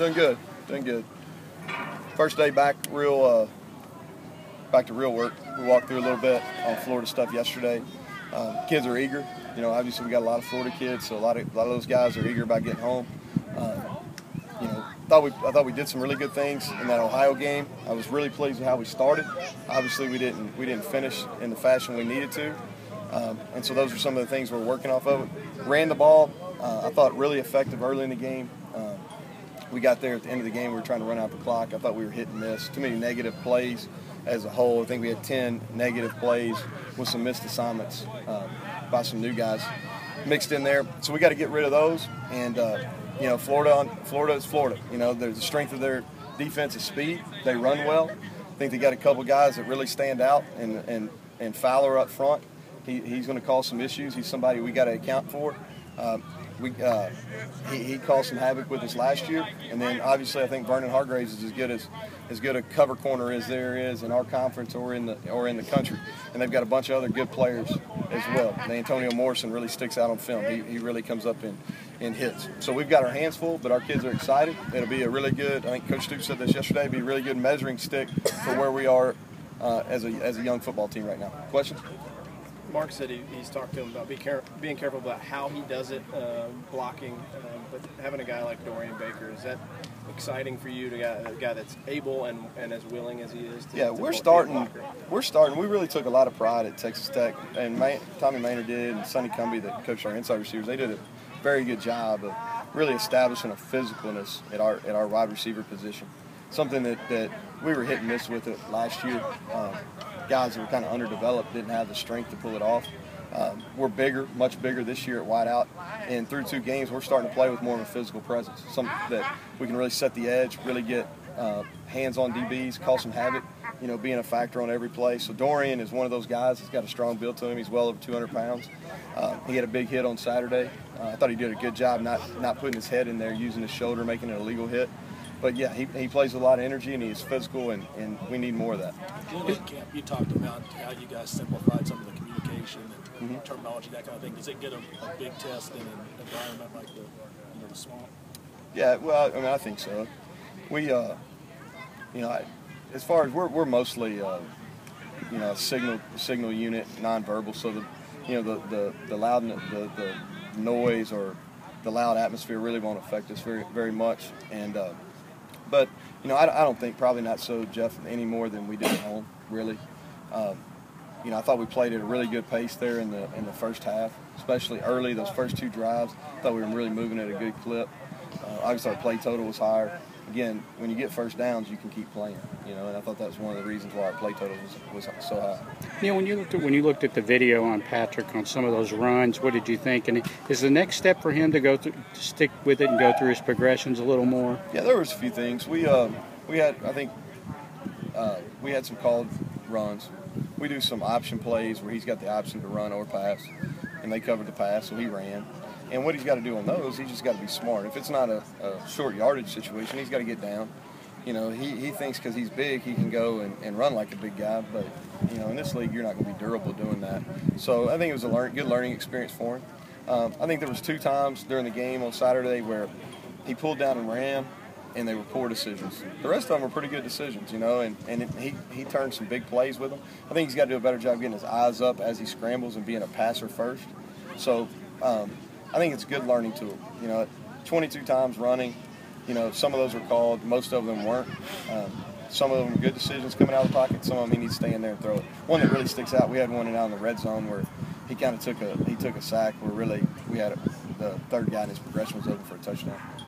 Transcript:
Doing good. Doing good. First day back to real work. We walked through a little bit on Florida stuff yesterday. Kids are eager. You know, obviously we got a lot of Florida kids, so a lot of those guys are eager about getting home. You know, I thought we did some really good things in that Ohio game. I was really pleased with how we started. Obviously we didn't finish in the fashion we needed to, and so those are some of the things we're working off of. Ran the ball. I thought really effective early in the game. We got there at the end of the game. We were trying to run out the clock. I thought we were hit and miss. Too many negative plays as a whole. I think we had 10 negative plays with some missed assignments by some new guys mixed in there. So we got to get rid of those. And you know, Florida is Florida. You know, the strength of their defense is speed. They run well. I think they got a couple guys that really stand out. And Fowler up front, he's going to cause some issues. He's somebody we got to account for. He caused some havoc with us last year, and then obviously I think Vernon Hargraves is as good a cover corner as there is in our conference or in the country, and they've got a bunch of other good players as well. And Antonio Morrison really sticks out on film. He really comes up in hits. So we've got our hands full, but our kids are excited. It'll be a really good. I think Coach Stoops said this yesterday. It'll be a really good measuring stick for where we are as a young football team right now. Questions? Mark said he's talked to him about being careful about how he does it, blocking, but having a guy like Dorian Baker, is that exciting for you to get a guy that's able and as willing as he is to, yeah, we're starting. We really took a lot of pride at Texas Tech, and Tommy Maynard did, and Sonny Cumbie that coached our inside receivers. They did a very good job of really establishing a physicalness at our wide receiver position, something that we were hit and miss with it last year. Guys that were kind of underdeveloped didn't have the strength to pull it off. We're bigger, much bigger this year at wideout, and through 2 games we're starting to play with more of a physical presence, something that we can really set the edge, really get hands on DBs, cause some havoc, you know, being a factor on every play. So Dorian is one of those guys. He's got a strong build to him. He's well over 200 pounds. He had a big hit on Saturday. I thought he did a good job not putting his head in there, using his shoulder, making it a legal hit. But yeah, he plays with a lot of energy, and he's physical, and we need more of that. In camp, you talked about how you guys simplified some of the communication and terminology, that kind of thing. Does it get a big test in an environment like the swamp? Yeah, well, I mean, I think so. We, you know, as far as we're mostly, you know, a signal unit, nonverbal. So the loud, the noise or the loud atmosphere really won't affect us very much, and. But, you know, I don't think, probably not so, Jeff, any more than we did at home, really. You know, I thought we played at a really good pace there in the first half, especially early, those first 2 drives. I thought we were really moving at a good clip. Obviously, our play total was higher. Again, when you get first downs, you can keep playing, you know, and I thought that was one of the reasons why our play total was so high. Neal, when you looked at the video on Patrick on some of those runs, what did you think? And is the next step for him to stick with it and go through his progressions a little more? Yeah, there was a few things. We had some called runs. We do some option plays where he's got the option to run or pass, and they covered the pass, so he ran. And what he's got to do on those, he's just got to be smart. If it's not a short yardage situation, he's got to get down. You know, he thinks because he's big, he can go and run like a big guy. But, you know, in this league, you're not going to be durable doing that. So I think it was a good learning experience for him. I think there was 2 times during the game on Saturday where he pulled down and ran, and they were poor decisions. The rest of them were pretty good decisions, you know, and he turned some big plays with them. I think he's got to do a better job getting his eyes up as he scrambles and being a passer first. So, I think it's a good learning tool. You know, 22 times running, you know, some of those were called, most of them weren't. Some of them were good decisions coming out of the pocket. Some of them he needs to stay in there and throw it. One that really sticks out, we had one out in the red zone where he kind of took a sack where really we had the third guy in his progression was open for a touchdown.